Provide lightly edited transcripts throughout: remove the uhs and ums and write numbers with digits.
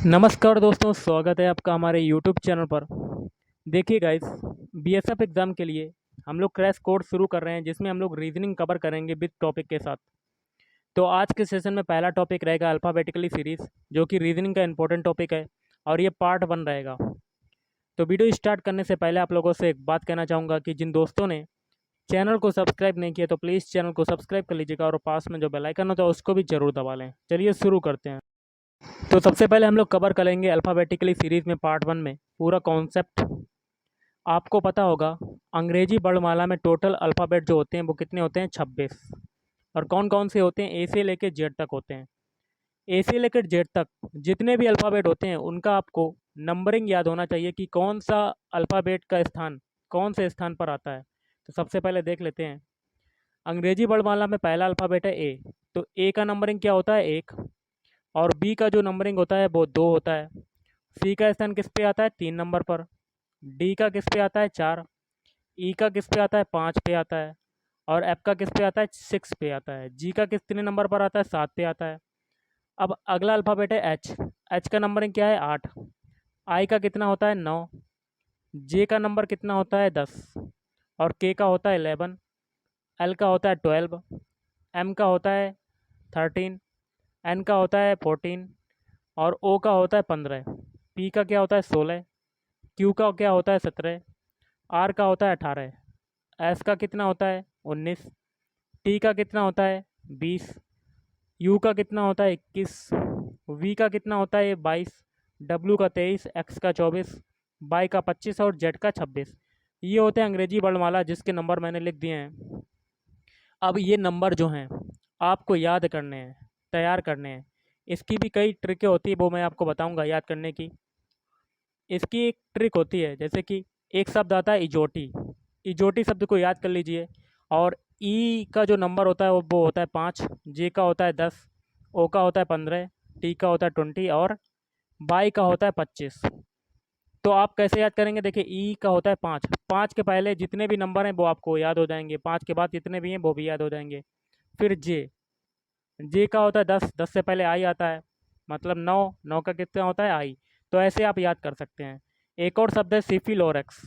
नमस्कार दोस्तों, स्वागत है आपका हमारे यूट्यूब चैनल पर। देखिए गाइस, बीएसएफ एग्ज़ाम के लिए हम लोग क्रैश कोर्स शुरू कर रहे हैं, जिसमें हम लोग रीजनिंग कवर करेंगे विद टॉपिक के साथ। तो आज के सेशन में पहला टॉपिक रहेगा अल्फ़ाबेटिकली सीरीज़, जो कि रीजनिंग का इंपॉर्टेंट टॉपिक है और ये पार्ट 1 रहेगा। तो वीडियो स्टार्ट करने से पहले आप लोगों से एक बात कहना चाहूँगा कि जिन दोस्तों ने चैनल को सब्सक्राइब नहीं किया तो प्लीज़ चैनल को सब्सक्राइब कर लीजिएगा और पास में जो बेल आइकन होता है उसको भी ज़रूर दबा लें। चलिए शुरू करते हैं। तो सबसे पहले हम लोग कवर करेंगे अल्फ़ाबेटिकली सीरीज़ में पार्ट 1 में पूरा कॉन्सेप्ट। आपको पता होगा, अंग्रेजी वर्णमाला में टोटल अल्फ़ाबेट जो होते हैं वो कितने होते हैं? 26। और कौन कौन से होते हैं? ए से लेकर जेड तक होते हैं। ए से लेकर जेड तक जितने भी अल्फ़ाबेट होते हैं उनका आपको नंबरिंग याद होना चाहिए कि कौन सा अल्फ़ाबेट का स्थान कौन से स्थान पर आता है। तो सबसे पहले देख लेते हैं। अंग्रेजी वर्णमाला में पहला अल्फ़ाबेट है ए। तो ए का नंबरिंग क्या होता है? 1। और बी का जो नंबरिंग होता है वो 2 होता है। सी का स्थान किस पे आता है? 3 नंबर पर। डी का किस पे आता है? 4। ई का किस पे आता है? 5 पे आता है। और एफ का किस पे आता है? 6 पे आता है। जी का कितने नंबर पर आता है? 7 पे आता है। अब अगला अल्फ़ाबेट है एच। एच का नंबरिंग क्या है? 8। आई का कितना होता है? 9। जे का नंबर कितना होता है? 10। और के का होता है 11। एल का होता है 12। एम का होता है 13। एन का होता है 14। और ओ का होता है 15। पी का क्या होता है? 16। क्यू का क्या होता है? 17। आर का होता है 18। एस का कितना होता है? 19। टी का कितना होता है? 20। यू का कितना होता है? 21। वी का कितना होता है? 22। डब्ल्यू का 23। एक्स का 24। वाई का 25 और जेड का 26। ये होते हैं अंग्रेजी वर्णमाला, जिसके नंबर मैंने लिख दिए हैं। अब ये नंबर जो हैं आपको याद करने हैं, तैयार करने हैं। इसकी भी कई ट्रिकें होती है, वो मैं आपको बताऊंगा याद करने की। इसकी एक ट्रिक होती है, जैसे कि एक शब्द आता है इजोटी। इजोटी शब्द को याद कर लीजिए। और ई का जो नंबर होता है वो होता है 5। जे का होता है 10। ओ का होता है 15। टी का होता है 20। और वाई का होता है 25। तो आप कैसे याद करेंगे? देखिए, ई का होता है 5। 5 के पहले जितने भी नंबर हैं वो आपको याद हो जाएंगे। 5 के बाद जितने भी हैं वो भी याद हो जाएंगे। फिर जे। जे का होता है 10। 10 से पहले आई आता है, मतलब 9। 9 का कितना होता है? आई। तो ऐसे आप याद कर सकते हैं। एक और शब्द है सिफिलोरेक्स।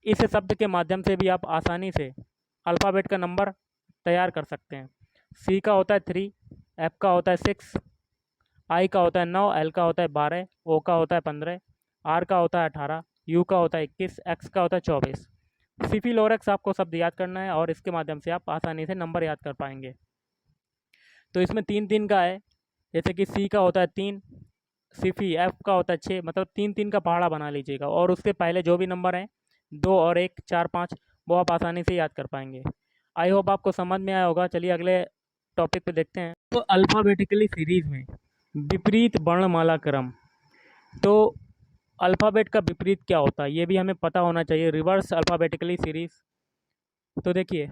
इस शब्द के माध्यम से भी आप आसानी से अल्फ़ाबेट का नंबर तैयार कर सकते हैं। सी का होता है 3। एफ का होता है 6। आई का होता है 9। एल का होता है 12। ओ का होता है 15। आर का होता है 18। यू का होता है 21। एक्स का होता है 24। सिफिलोरेक्स आपको शब्द याद करना है और इसके माध्यम से आप आसानी से नंबर याद कर पाएंगे। तो इसमें 3 3 का है। जैसे कि सी का होता है 3। सिफी एफ का होता है 6। मतलब 3 3 का पहाड़ा बना लीजिएगा और उसके पहले जो भी नंबर हैं 2 और 1 4 5 वो आप आसानी से याद कर पाएंगे। आई होप आपको समझ में आया होगा। चलिए अगले टॉपिक पे देखते हैं। तो अल्फ़ाबेटिकली सीरीज़ में विपरीत वर्णमाला क्रम। तो अल्फ़ाबेट का विपरीत क्या होता है ये भी हमें पता होना चाहिए। Reverse alphabetically series. तो देखिए,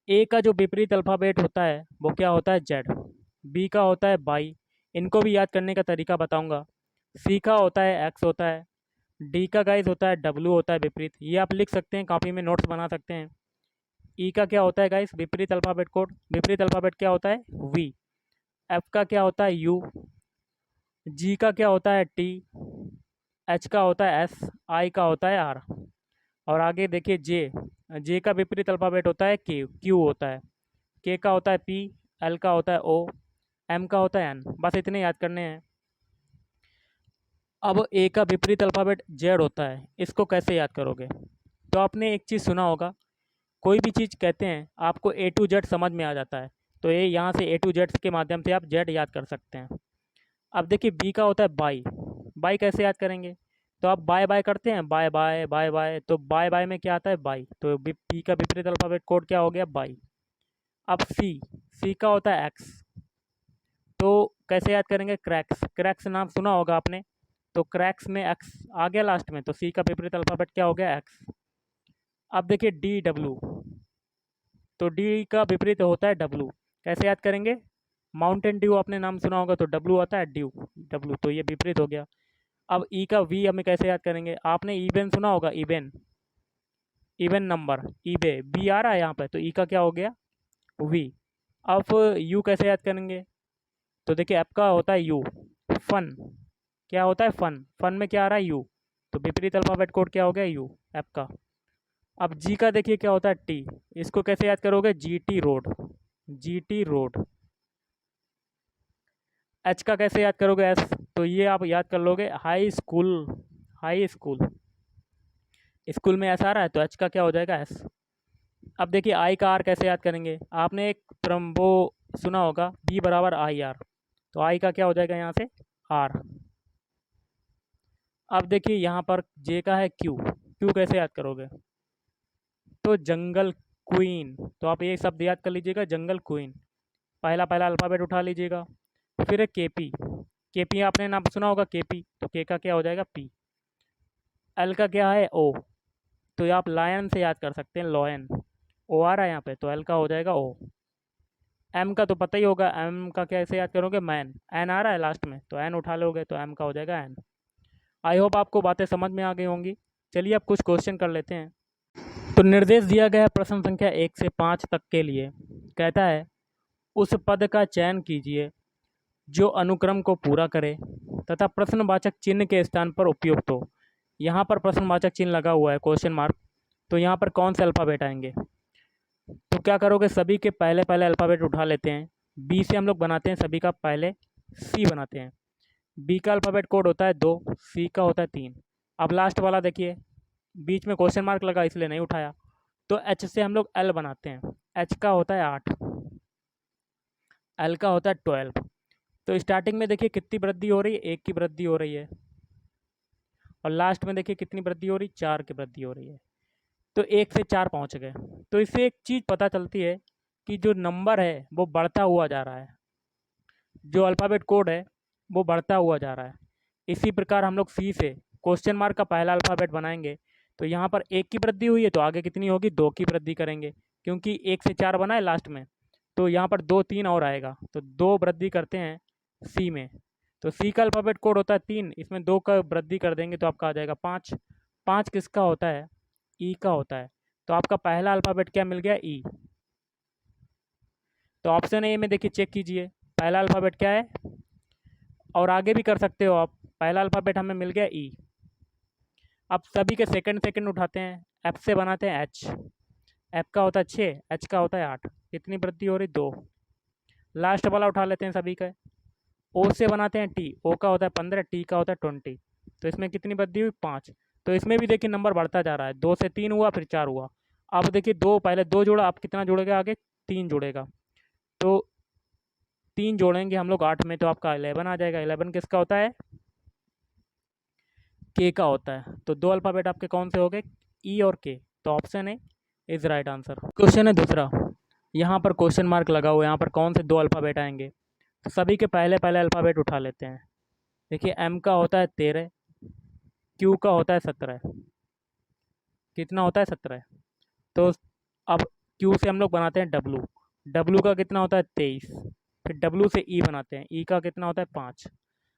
ए का जो विपरीत अल्फ़ाबेट होता है वो क्या होता है? जेड। बी का होता है बाई। इनको भी याद करने का तरीका बताऊंगा। सी का होता है एक्स होता है। डी का गाइज होता है डब्ल्यू होता है विपरीत। ये आप लिख सकते हैं, कॉपी में नोट्स बना सकते हैं। ई का क्या होता है गाइज? विपरीत अल्फ़ाबेट कोड। विपरीत अल्फ़ाबेट क्या होता है? वी। एफ का क्या होता है? यू। जी का क्या होता है? टी। एच का होता है एस। आई का होता है आर। और आगे देखिए जे। जे का विपरीत अल्फ़ाबेट होता है क्यू। क्यू होता है। के का होता है पी। एल का होता है ओ। एम का होता है एन। बस इतने याद करने हैं। अब ए का विपरीत अल्फ़ाबेट जेड होता है। इसको कैसे याद करोगे? तो आपने एक चीज़ सुना होगा, कोई भी चीज़ कहते हैं आपको ए टू जेड समझ में आ जाता है। तो ये यहाँ से ए टू जेड के माध्यम से आप जेड याद कर सकते हैं। अब देखिए, बी का होता है बाई। बाई कैसे याद करेंगे? तो आप बाय बाय करते हैं, बाय बाय बाय बाय। तो बाय बाय में क्या आता है? बाई। तो बी का विपरीत अल्फ़ाबेट कोड क्या हो गया? बाई। अब सी। सी का होता है एक्स। तो कैसे याद करेंगे? क्रैक्स। क्रैक्स नाम सुना होगा आपने। तो क्रैक्स में एक्स आ गया लास्ट में, तो सी का विपरीत अल्फ़ाबेट क्या हो गया? एक्स। अब देखिए डी डब्ल्यू। तो डी का विपरीत होता है डब्ल्यू। कैसे याद करेंगे? माउंटेन ड्यू आपने नाम सुना होगा, तो डब्ल्यू आता है ड्यू। डब्ल्यू, तो ये विपरीत हो गया। अब ई का वी हमें कैसे याद करेंगे? आपने इवेन सुना होगा, even. Even number, eBay. B आ रहा है यहाँ पे, तो ई का क्या हो गया? वी। अब यू कैसे याद करेंगे? तो देखिए, ऐप का होता है यू। फन। क्या होता है फन, फन में क्या आ रहा है यू, तो विपरीत अल्फ़ाबेट कोड क्या हो गया यू ऐप का। अब जी का देखिए क्या होता है टी, इसको कैसे याद करोगे G T road, G T road. H का कैसे याद करोगे एस, तो ये आप याद कर लोगे high school, high school, school में एस आ रहा है तो एच का क्या हो जाएगा एस। अब देखिए आई का आर कैसे याद करेंगे, आपने एक वो सुना होगा बी बराबर आई आर, तो आई का क्या हो जाएगा यहाँ से आर। अब देखिए यहाँ पर जे का है क्यू, क्यू कैसे याद करोगे, तो जंगल क्वीन, तो आप ये शब्द याद कर लीजिएगा जंगल क्वीन, पहला पहला अल्फ़ाबेट उठा लीजिएगा। फिर है के पी, के पी आपने नाम सुना होगा के पी, तो के का क्या हो जाएगा पी। एल का क्या है ओ, तो ये आप लायन से याद कर सकते हैं लॉयन, ओ आ रहा है यहाँ पे तो एल का हो जाएगा ओ। एम का तो पता ही होगा, एम का कैसे याद करोगे मैन, एन आ रहा है लास्ट में तो एन उठा लोगे तो एम का हो जाएगा एन। आई होप आपको बातें समझ में आ गई होंगी। चलिए अब कुछ क्वेश्चन कर लेते हैं। तो निर्देश दिया गया है प्रश्न संख्या 1 से 5 तक के लिए, कहता है उस पद का चयन कीजिए जो अनुक्रम को पूरा करे तथा प्रश्नवाचक चिन्ह के स्थान पर उपयुक्त हो। यहाँ पर प्रश्नवाचक चिन्ह लगा हुआ है क्वेश्चन मार्क, तो यहाँ पर कौन से अल्फ़ाबेट आएंगे, तो क्या करोगे सभी के पहले पहले अल्फ़ाबेट उठा लेते हैं। बी से हम लोग बनाते हैं सभी का पहले सी बनाते हैं, बी का अल्फ़ाबेट कोड होता है 2, सी का होता है 3। अब लास्ट वाला देखिए बीच में क्वेश्चन मार्क लगा इसलिए नहीं उठाया, तो एच से हम लोग एल बनाते हैं, एच का होता है 8, एल का होता है 12। तो स्टार्टिंग में देखिए कितनी वृद्धि हो रही है, 1 की वृद्धि हो रही है, और लास्ट में देखिए कितनी वृद्धि हो रही है, 4 की वृद्धि हो रही है, तो 1 से 4 पहुंच गए। तो इससे एक चीज़ पता चलती है कि जो नंबर है वो बढ़ता हुआ जा रहा है, जो अल्फ़ाबेट कोड है वो बढ़ता हुआ जा रहा है। इसी प्रकार हम लोग सी से क्वेश्चन मार्क का पहला अल्फ़ाबेट बनाएंगे, तो यहाँ पर 1 की वृद्धि हुई है तो आगे कितनी होगी 2 की वृद्धि करेंगे, क्योंकि 1 से 4 बना है लास्ट में, तो यहाँ पर 2 3 और आएगा, तो 2 वृद्धि करते हैं सी में, तो सी का अल्फ़ाबेट कोड होता है 3, इसमें 2 का वृद्धि कर देंगे तो आपका आ जाएगा 5। 5 किसका होता है ई का होता है, तो आपका पहला अल्फ़ाबेट क्या मिल गया ई। तो ऑप्शन ए में देखिए चेक कीजिए पहला अल्फ़ाबेट क्या है, और आगे भी कर सकते हो आप, पहला अल्फ़ाबेट हमें मिल गया ई। अब सभी के सेकंड सेकंड उठाते हैं, एफ से बनाते हैं एच, एफ का होता है 6, एच का होता है 8, कितनी वृद्धि हो रही 2। लास्ट वाला उठा लेते हैं सभी का, ओ से बनाते हैं टी, ओ का होता है 15, टी का होता है 20, तो इसमें कितनी वृद्धि हुई 5। तो इसमें भी देखिए नंबर बढ़ता जा रहा है, 2 से 3 हुआ फिर 4 हुआ। अब देखिए 2 पहले 2 जोड़ा, अब कितना जुड़ेगा आगे 3 जुड़ेगा, तो 3 जोड़ेंगे हम लोग 8 में तो आपका 11 आ जाएगा। 11 किसका होता है के का होता है। तो 2 अल्फ़ाबेट आपके कौन से हो गए ई और के, तो option A is right answer. Question है दूसरा, यहाँ पर क्वेश्चन मार्क लगा हुआ है, यहाँ पर कौन से 2 अल्फ़ाबेट आएंगे, तो सभी के पहले पहले अल्फ़ाबेट उठा लेते हैं। देखिए एम का होता है 13, क्यू का होता है 17, कितना होता है 17, तो अब क्यू से हम लोग बनाते हैं डब्लू, डब्लू का कितना होता है 23, फिर डब्लू से ई बनाते हैं, ई का कितना होता है 5।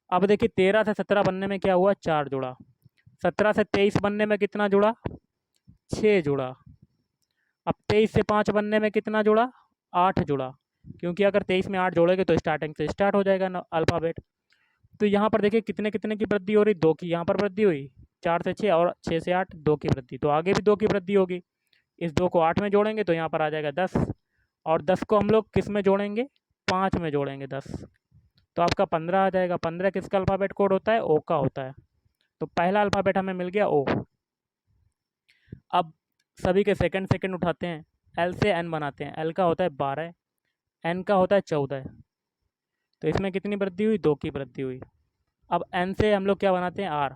अब देखिए 13 से 17 बनने में क्या हुआ 4 जुड़ा, 17 से 23 बनने में कितना जुड़ा 6 जुड़ा, अब 23 से 5 बनने में कितना जुड़ा 8 जुड़ा, क्योंकि अगर 23 में 8 जोड़ेंगे तो स्टार्टिंग से स्टार्ट हो जाएगा ना अल्फ़ाबेट। तो यहाँ पर देखिए कितने कितने की वृद्धि हो रही 2 की, यहाँ पर वृद्धि हुई 4 से 6 और 6 से 8 2 की वृद्धि, तो आगे भी 2 की वृद्धि होगी। इस 2 को 8 में जोड़ेंगे तो यहाँ पर आ जाएगा 10, और 10 को हम लोग किस में जोड़ेंगे 5 में जोड़ेंगे 10, तो आपका 15 आ जाएगा। 15 किसका अल्फ़ाबेट कोड होता है ओ का होता है, तो पहला अल्फ़ाबेट हमें मिल गया ओ। अब सभी के सेकंड सेकंड उठाते हैं, एल से एन बनाते हैं, एल का होता है 12, एन का होता है 14, तो इसमें कितनी वृद्धि हुई 2 की वृद्धि हुई। अब एन से हम लोग क्या बनाते हैं आर,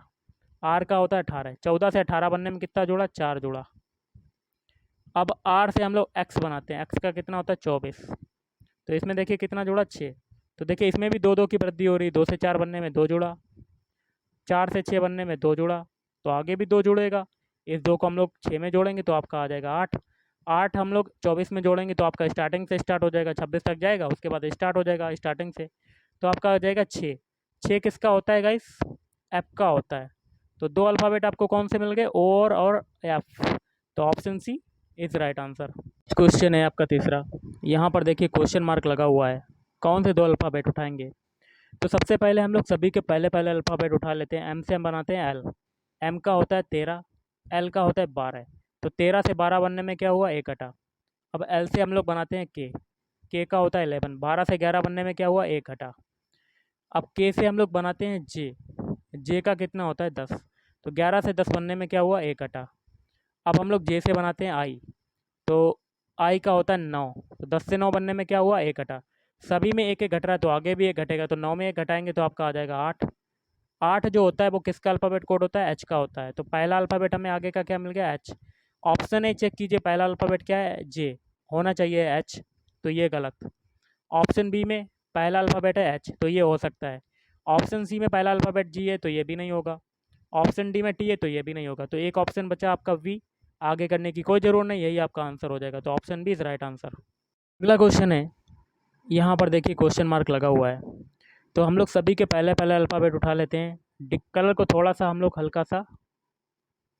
आर का होता है 18, 14 से 18 बनने में कितना जोड़ा 4 जोड़ा। अब आर से हम लोग एक्स बनाते हैं, एक्स का कितना होता है 24, तो इसमें देखिए कितना जोड़ा 6, तो देखिए इसमें भी 2 2 की वृद्धि हो रही, 2 से 4 बनने में 2 जोड़ा, 4 से 6 बनने में 2 जोड़ा, तो आगे भी 2 जुड़ेगा। इस 2 को हम लोग 6 में जोड़ेंगे तो आपका आ जाएगा 8, 8 हम लोग 24 में जोड़ेंगे तो आपका स्टार्टिंग से स्टार्ट हो जाएगा, 26 तक जाएगा उसके बाद स्टार्ट हो जाएगा स्टार्टिंग से, तो आपका आ जाएगा 6। 6 किसका होता है गाइस एफ का होता है। तो 2 अल्फ़ाबेट आपको कौन से मिल गए ओ और एफ, तो option C is right answer. Question है आपका तीसरा, यहाँ पर देखिए क्वेश्चन मार्क लगा हुआ है, कौन से 2 अल्फ़ाबेट उठाएंगे, तो सबसे पहले हम लोग सभी के पहले पहले अल्फ़ाबेट उठा लेते हैं। एम से हम बनाते हैं एल। एम का होता है 13, एल का होता है 12। तो 13 से 12 बनने में क्या हुआ, एक घटा। अब एल से हम लोग बनाते हैं के का होता है 11, 12 से 11 बनने में क्या हुआ, एक घटा। अब के से हम लोग बनाते हैं जे का कितना होता है 10, तो 11 से 10 बनने में क्या हुआ, एक घटा। अब हम लोग जे से बनाते हैं आई, तो आई का होता है 9, तो 10 से 9 बनने में क्या हुआ, एक घटा। सभी में एक एक घट रहा है तो आगे भी एक घटेगा, तो 9 में एक घटाएंगे तो आपका आ जाएगा 8। 8 जो होता है वो किसका अल्फ़ाबेट कोड होता है, एच का होता है। तो पहला अल्फ़ाबेट हमें आगे का क्या मिल गया, एच। ऑप्शन ए चेक कीजिए, पहला अल्फ़ाबेट क्या है, जे, होना चाहिए एच, तो ये गलत। ऑप्शन बी में पहला अल्फ़ाबेट है एच, तो ये हो सकता है। ऑप्शन सी में पहला अल्फ़ाबेट जी है, तो ये भी नहीं होगा। ऑप्शन डी में टी है, तो ये भी नहीं होगा। तो एक ऑप्शन बचा आपका वी, आगे करने की कोई ज़रूरत नहीं, यही आपका आंसर हो जाएगा। तो option B is right answer. अगला क्वेश्चन है, यहाँ पर देखिए क्वेश्चन मार्क लगा हुआ है। तो हम लोग सभी के पहले पहले अल्फ़ाबेट उठा लेते हैं। कलर को थोड़ा सा हम लोग हल्का सा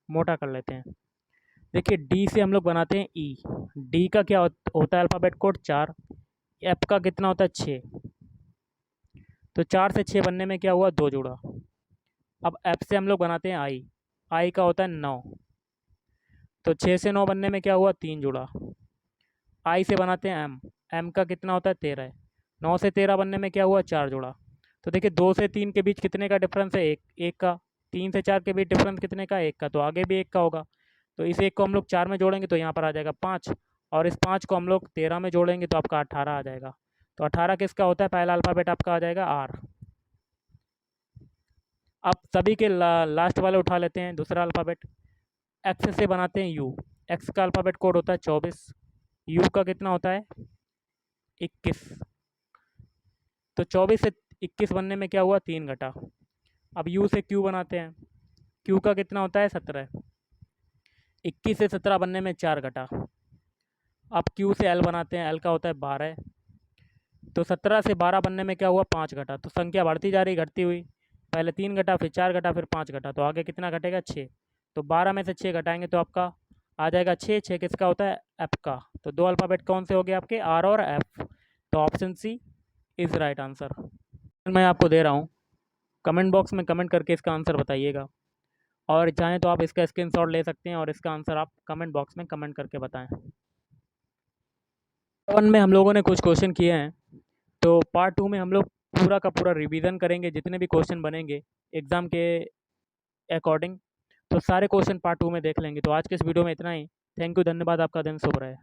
मोटा कर लेते हैं। देखिए डी से हम लोग बनाते हैं ई। डी का क्या होता है अल्फ़ाबेट कोड 4। एफ का कितना होता है 6, तो 4 से 6 बनने में क्या हुआ, 2 जुड़ा। अब एफ से हम लोग बनाते हैं आई। आई का होता है 9, तो 6 से 9 बनने में क्या हुआ, 3 जुड़ा। आई से बनाते हैं एम। एम का कितना होता है 13, 9 से 13 बनने में क्या हुआ, 4 जुड़ा। तो देखिए 2 से 3 के बीच कितने का डिफरेंस है, एक एक का। 3 से 4 के बीच डिफरेंस कितने का, एक का, तो आगे भी एक का होगा। तो इस एक को हम लोग 4 में जोड़ेंगे तो यहाँ पर आ जाएगा 5, और इस 5 को हम लोग 13 में जोड़ेंगे तो आपका 18 आ जाएगा। तो 18 किसका होता है, पहला अल्फ़ाबेट आपका आ जाएगा आर। अब सभी के लास्ट वाले उठा लेते हैं दूसरा अल्फ़ाबेट। एक्स से बनाते हैं यू। एक्स का अल्फ़ाबेट कोड होता है 24। यू का कितना होता है 21, तो 24 से 21 बनने में क्या हुआ, 3 घटा। अब यू से क्यू बनाते हैं। क्यू का कितना होता है 17, 21 से 17 बनने में 4 घटा। अब क्यू से एल बनाते हैं। एल का होता है 12, तो 17 से 12 बनने में क्या हुआ, 5 घटा। तो संख्या बढ़ती जा रही, घटती हुई, पहले 3 घटा, फिर 4 घटा, फिर 5 घटा, तो आगे कितना घटेगा, 6। तो 12 में से 6 घटाएंगे तो आपका आ जाएगा 6। 6 किसका होता है, एफ का। तो दो अल्फ़ाबेट कौन से हो गए आपके, आर और एफ। तो option C is right answer. मैं आपको दे रहा हूँ, कमेंट बॉक्स में कमेंट करके इसका आंसर बताइएगा, और चाहें तो आप इसका स्क्रीनशॉट ले सकते हैं और इसका आंसर आप कमेंट बॉक्स में कमेंट करके बताएं। वन में हम लोगों ने कुछ क्वेश्चन किए हैं, तो पार्ट 2 में हम लोग पूरा का पूरा रिवीजन करेंगे, जितने भी क्वेश्चन बनेंगे एग्ज़ाम के अकॉर्डिंग, तो सारे क्वेश्चन पार्ट 2 में देख लेंगे। तो आज के इस वीडियो में इतना ही। थैंक यू, धन्यवाद, आपका दिन शुभ रहे।